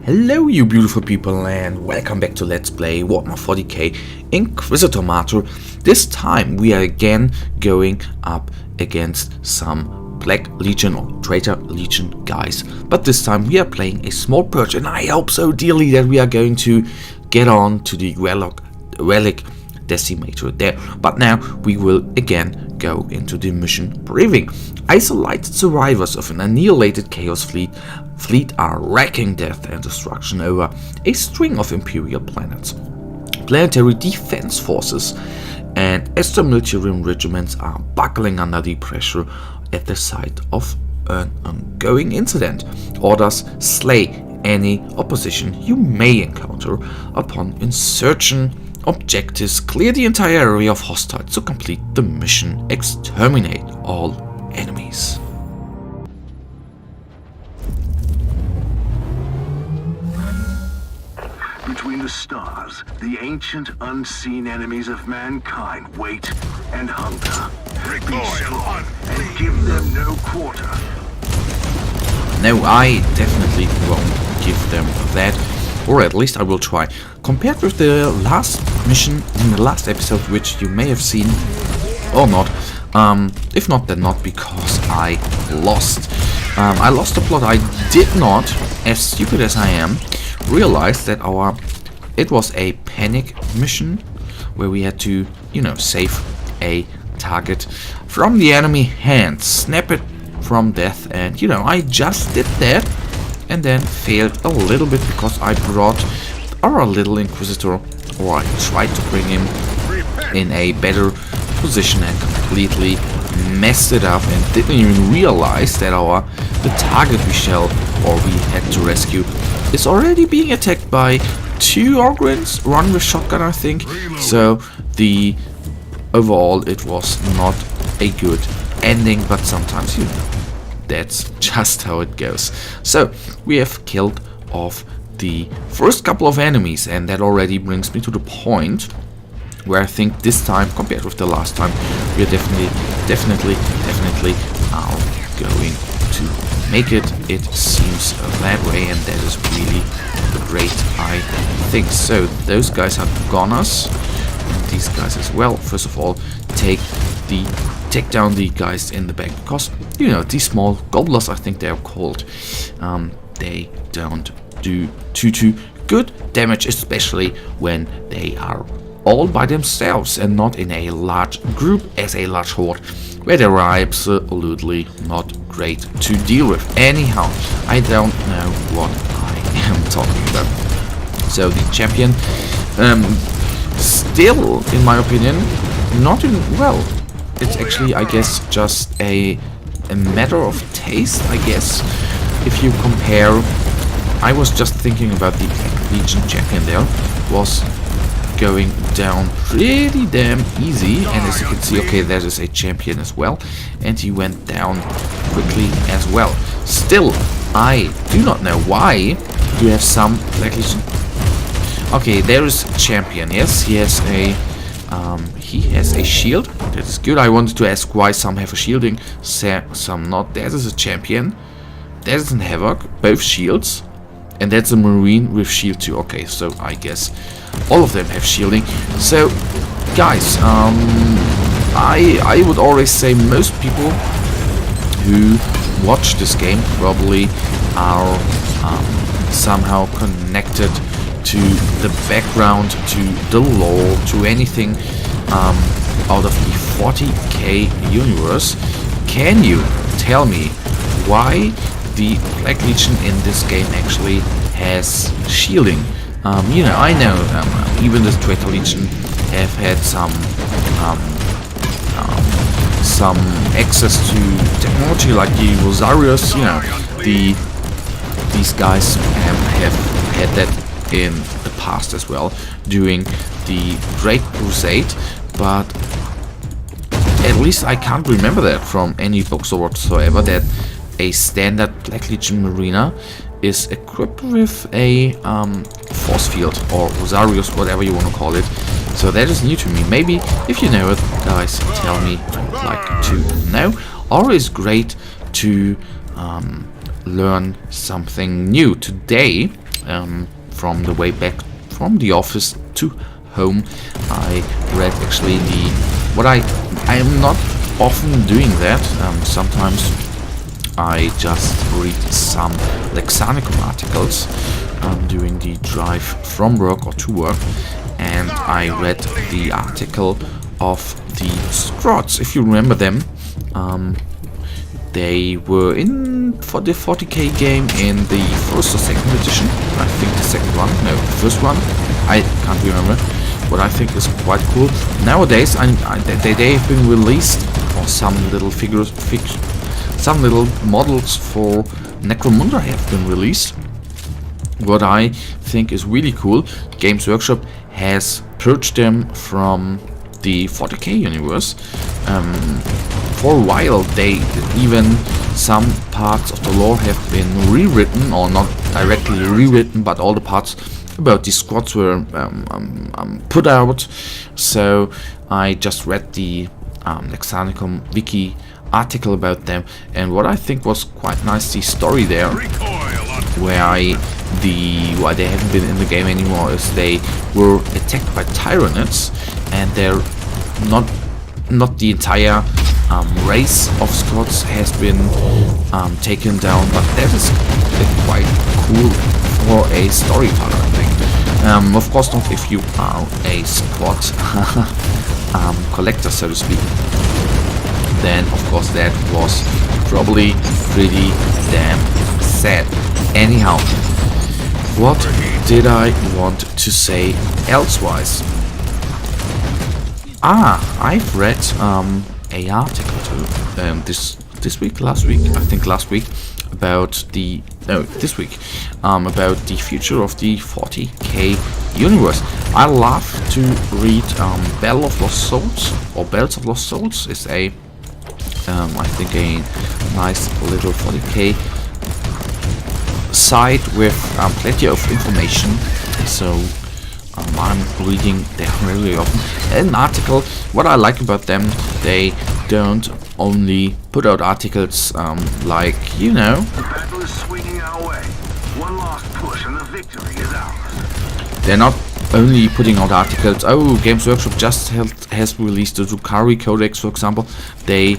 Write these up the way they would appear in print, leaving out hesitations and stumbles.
Hello you beautiful people and welcome back to Let's Play Warhammer 40k Inquisitor Martyr. This time we are again going up against some Black Legion or Traitor Legion guys. But this time we are playing a small purge and I hope so dearly that we are going to get on to the Relic Decimator there. But now we will again go into the mission briefing. Isolated survivors of an annihilated Chaos fleet are wreaking death and destruction over a string of Imperial planets. Planetary defense forces and extra-military regiments are buckling under the pressure at the site of an ongoing incident. Orders: slay any opposition you may encounter upon insurgent objectives. Clear the entire area of hostiles to complete the mission. Exterminate all enemies. Between the stars, the ancient unseen enemies of mankind wait and hunger. Be strong and give them no quarter. No, I definitely won't give them that, or at least I will try. Compared with the last mission in the last episode, which you may have seen or not, if not then not, because I lost. I lost the plot. I did not, as stupid as I am, realize that it was a panic mission where we had to, save a target from the enemy hand, snap it from death, and I just did that and then failed a little bit because I brought our little Inquisitor, or I tried to bring him in a better position and completely messed it up and didn't even realize that the target we had to rescue is already being attacked by two Ogrins, one with shotgun I think. So overall it was not a good ending, but sometimes that's just how it goes. So we have killed off the first couple of enemies, and that already brings me to the point where I think this time, compared with the last time, we are definitely are going to make it. It seems that way, and that is really great, I think. So those guys are goners, and these guys as well. First of all, take down the guys in the back, because these small gobblers, I think they are called, they don't do too good damage, especially when they are all by themselves and not in a large group as a large horde, where they are absolutely not great to deal with. Anyhow, I don't know what I am talking about. So the champion, still, in my opinion, not in well. It's actually, I guess, just a matter of taste, I guess. If you compare, I was just thinking about the Legion champion there, was going down pretty damn easy, and as you can see, okay, that is a champion as well, and he went down quickly as well. Still, I do not know why you have some Black Legion. Okay, there is champion. Yes, he has a shield. That is good. I wanted to ask why some have a shielding, some not. That is a champion. That is a Havoc, both shields, and that's a Marine with shield too. Okay, so I guess all of them have shielding. So, guys, I would always say most people who watch this game probably are somehow connected to the background, to the lore, to anything out of the 40k universe. Can you tell me why the Black Legion in this game actually has shielding? I know even the Traitor Legion have had some access to technology, like the Rosarios. These guys have had that in the past as well during the Great Crusade, but at least I can't remember that from any books or whatsoever, that a standard Black Legion Marina is equipped with a force field, or Rosarios, whatever you want to call it. So that is new to me. Maybe if you know it, guys, tell me. I would like to know. Always great to learn something new. Today from the way back from the office to home. I read actually I am not often doing that. Sometimes I just read some Lexanicum articles during the drive from work or to work, and I read the article of the Scrots, if you remember them. They were in for the 40k game in the first or second edition. I think the second one, no, the first one. I can't remember. What I think is quite cool. Nowadays, they have been released, or some little some little models for Necromunda have been released. What I think is really cool, Games Workshop has purged them from the 40k universe. For a while, some parts of the lore have been rewritten, or not directly rewritten, but all the parts about these squads were put out. So I just read the Lexanicum wiki article about them, and what I think was quite nice, the story there, why they haven't been in the game anymore, is they were attacked by Tyranids, and they're not the entire race of Scots has been taken down, but that is quite cool for a storyteller, I think. Of course not if you are a Scot collector, so to speak. Then of course that was probably pretty damn sad. Anyhow, what did I want to say elsewise? I've read a article too this week, last week, I think last week, about this week, about the future of the 40k universe. I love to read Bell of Lost Souls, or Bells of Lost Souls is I think a nice little 40k site with plenty of information. So I'm reading them really often. An article, what I like about them, they don't only put out articles like, you know, the battle is swinging our way. One last push and the victory is ours. They're not only putting out articles. Oh, Games Workshop just has released the Drukhari Codex, for example. They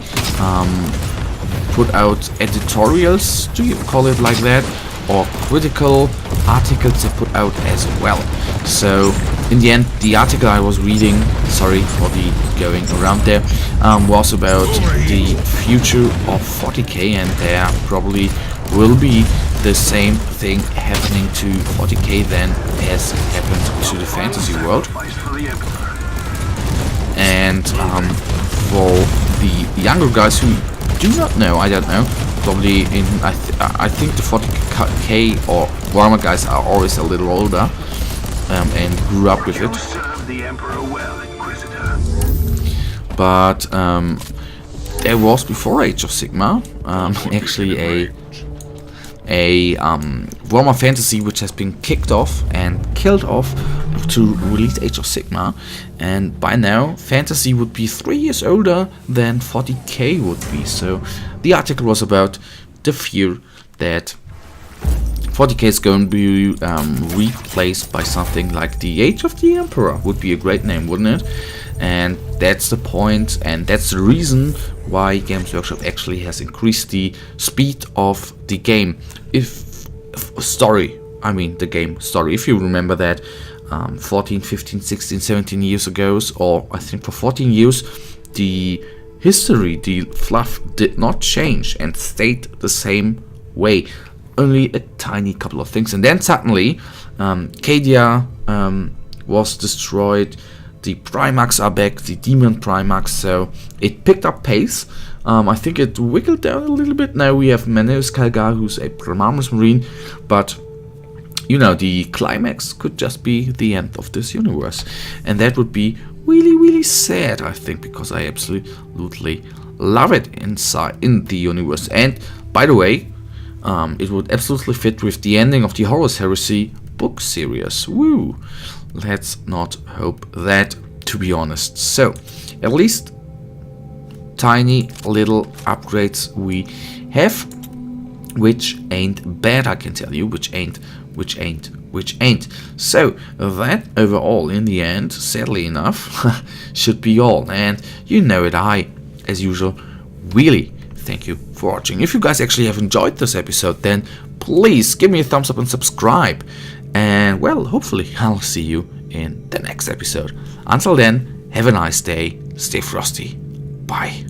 put out editorials, do you call it like that, or critical articles they put out as well. So in the end, the article I was reading, sorry for the going around there, was about the future of 40k, and there probably will be the same thing happening to 40k then as happened to the fantasy world. And for the younger guys who do not know, I don't know, probably I think the 40k or Warhammer guys are always a little older and grew up with it. But there was before Age of Sigmar actually a Warhammer Fantasy which has been kicked off and killed off to release Age of Sigmar, and by now Fantasy would be 3 years older than 40k would be. So the article was about the fear that 40k is going to be replaced by something like the Age of the Emperor. Would be a great name, wouldn't it? And that's the point, and that's the reason why Games Workshop actually has increased the speed of the game. The game story. If you remember that 14, 15, 16, 17 years ago, or I think for 14 years, the history, the fluff did not change and stayed the same way. Only a tiny couple of things, and then suddenly Cadia was destroyed, the Primax are back, the Demon Primax, so it picked up pace. I think it wiggled down a little bit. Now we have Maneus Kalgar, who's a Primaris Marine, but you know, the climax could just be the end of this universe, and that would be really, really sad, I think, because I absolutely love it inside in the universe. And by the way, it would absolutely fit with the ending of the Horus Heresy book series. Woo! Let's not hope that, to be honest. So, at least tiny little upgrades we have, which ain't bad, I can tell you, which ain't which ain't. So that overall in the end, sadly enough, should be all. And you know it, I, as usual, really thank you for watching. If you guys actually have enjoyed this episode, then please give me a thumbs up and subscribe. And well, hopefully I'll see you in the next episode. Until then, have a nice day, stay frosty, bye.